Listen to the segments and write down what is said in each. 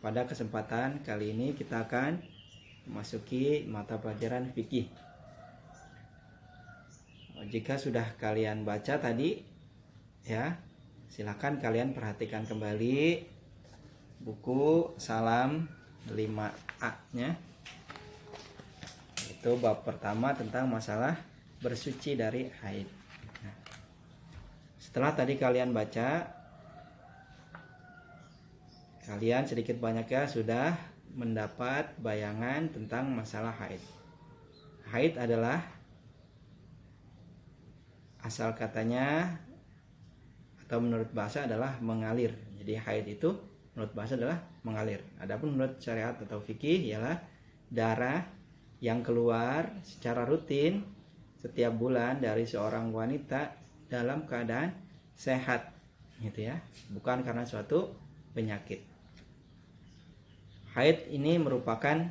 Pada kesempatan kali ini kita akan memasuki mata pelajaran fikih. Jika sudah kalian baca tadi, ya, silakan kalian perhatikan kembali buku Salam 5A-nya. Itu bab pertama tentang masalah bersuci dari haid. Nah, setelah tadi kalian baca, kalian sedikit banyaknya sudah mendapat bayangan tentang masalah haid. Haid adalah, asal katanya atau menurut bahasa adalah mengalir. Jadi haid itu menurut bahasa adalah mengalir. Adapun menurut syariat atau fikih ialah darah yang keluar secara rutin setiap bulan dari seorang wanita dalam keadaan sehat, gitu ya, bukan karena suatu penyakit. Haid ini merupakan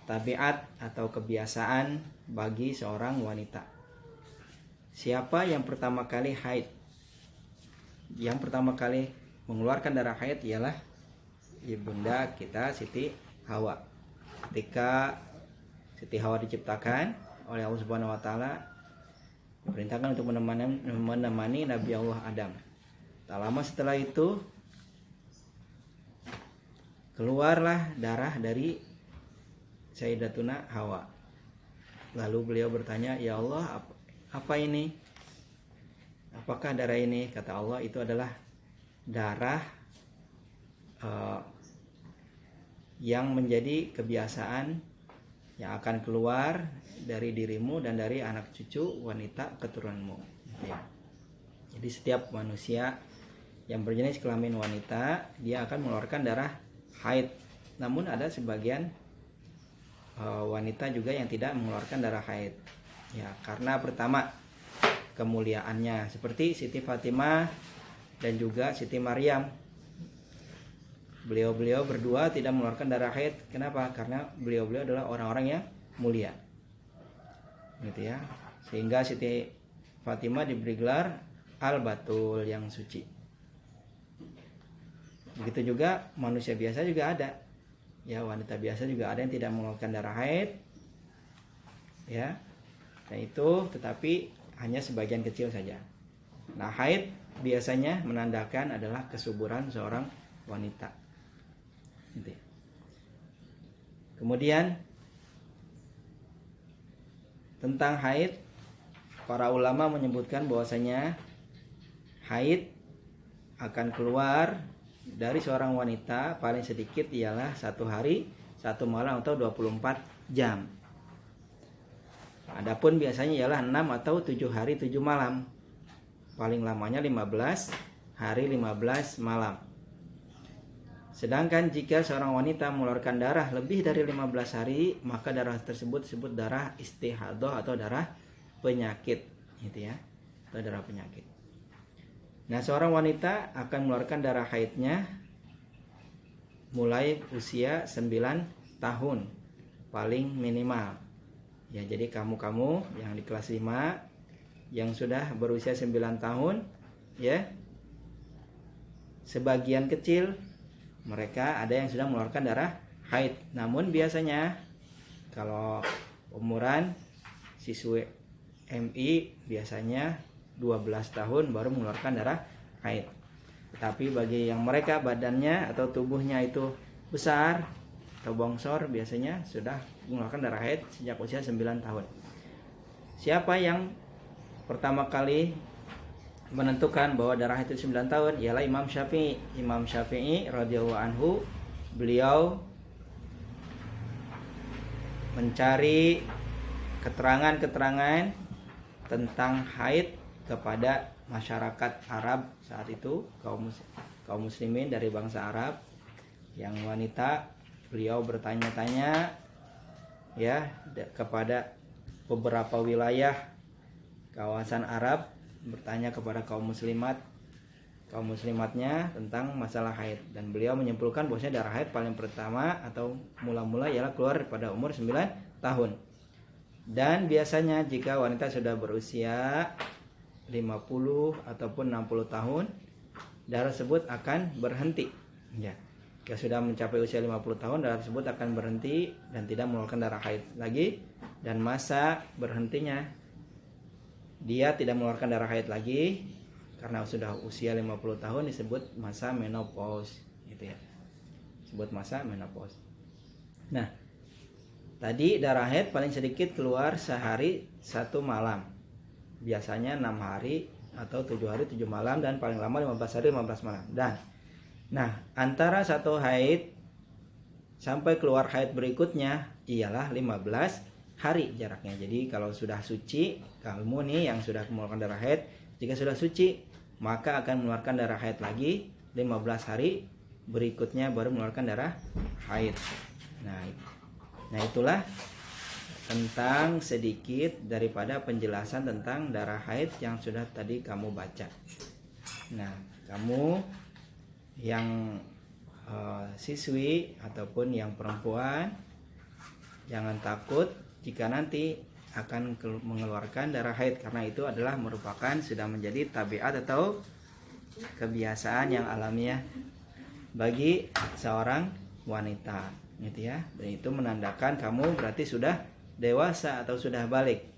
tabiat atau kebiasaan bagi seorang wanita. Siapa yang pertama kali haid? Yang pertama kali mengeluarkan darah haid ialah ibunda kita Siti Hawa. Ketika Siti Hawa diciptakan oleh Allah Subhanahu wa taala, diperintahkan untuk menemani Nabi Allah Adam. Tak lama setelah itu keluarlah darah dari Sayyidatuna Hawa. Lalu beliau bertanya, "Ya Allah, apa ini? Apakah darah ini?" Kata Allah, "Itu adalah darah yang menjadi kebiasaan yang akan keluar dari dirimu dan dari anak cucu wanita keturunanmu." Ya. Jadi setiap manusia yang berjenis kelamin wanita, dia akan mengeluarkan darah haid. Namun ada sebagian wanita juga yang tidak mengeluarkan darah haid. Ya, karena pertama kemuliaannya, seperti Siti Fatimah dan juga Siti Maryam. Beliau-beliau berdua tidak mengeluarkan darah haid. Kenapa? Karena beliau-beliau adalah orang-orang yang mulia. Gitu ya. Sehingga Siti Fatimah diberi gelar Al-Batul, yang suci. Begitu juga manusia biasa juga ada. Ya, wanita biasa juga ada yang tidak mengeluarkan darah haid. Ya. Dan itu tetapi hanya sebagian kecil saja. Nah, haid biasanya menandakan adalah kesuburan seorang wanita. Gitu ya. Kemudian tentang haid, para ulama menyebutkan bahwasanya haid akan keluar dari seorang wanita paling sedikit ialah 1 hari 1 malam atau 24 jam. Adapun biasanya ialah 6 atau 7 hari 7 malam. Paling lamanya 15 hari 15 malam. Sedangkan jika seorang wanita mengeluarkan darah lebih dari 15 hari, maka darah tersebut disebut darah istihadah atau darah penyakit, gitu ya. Atau darah penyakit. Nah, seorang wanita akan mengeluarkan darah haidnya mulai usia 9 tahun paling minimal. Ya, jadi kamu yang di kelas 5 yang sudah berusia 9 tahun, ya, sebagian kecil mereka ada yang sudah mengeluarkan darah haid. Namun biasanya kalau umuran siswi MI biasanya 12 tahun baru mengeluarkan darah haid. Tetapi bagi yang mereka badannya atau tubuhnya itu besar atau bongsor, biasanya sudah mengeluarkan darah haid sejak usia 9 tahun. Siapa yang pertama kali menentukan bahwa darah haid itu 9 tahun ialah Imam Syafi'i. Imam Syafi'i radhiyallahu anhu, beliau mencari keterangan-keterangan tentang haid kepada masyarakat Arab saat itu, kaum muslimin dari bangsa Arab yang wanita. Beliau bertanya-tanya, ya, kepada beberapa wilayah kawasan Arab, bertanya kepada kaum muslimatnya tentang masalah haid, dan beliau menyimpulkan bahwasanya darah haid paling pertama atau mula-mula ialah keluar pada umur 9 tahun. Dan biasanya jika wanita sudah berusia 50 ataupun 60 tahun darah tersebut akan berhenti. Ya. Jika sudah mencapai usia 50 tahun, darah tersebut akan berhenti dan tidak mengeluarkan darah haid lagi. Dan masa berhentinya dia tidak mengeluarkan darah haid lagi karena sudah usia 50 tahun disebut masa menopause, gitu ya. Disebut masa menopause. Nah, tadi darah haid paling sedikit keluar sehari 1 malam. Biasanya 6 hari atau 7 hari 7 malam, dan paling lama 15 hari 15 malam. Dan nah, antara satu haid sampai keluar haid berikutnya ialah 15 hari jaraknya. Jadi kalau sudah suci, kamu nih yang sudah mengeluarkan darah haid, jika sudah suci maka akan mengeluarkan darah haid lagi 15 hari berikutnya baru mengeluarkan darah haid. Nah, itulah tentang sedikit daripada penjelasan tentang darah haid yang sudah tadi kamu baca. Nah, kamu yang siswi ataupun yang perempuan, jangan takut jika nanti akan mengeluarkan darah haid, karena itu adalah merupakan sudah menjadi tabiat atau kebiasaan yang alamiah bagi seorang wanita, gitu ya. Dan itu menandakan kamu berarti sudah dewasa atau sudah balik.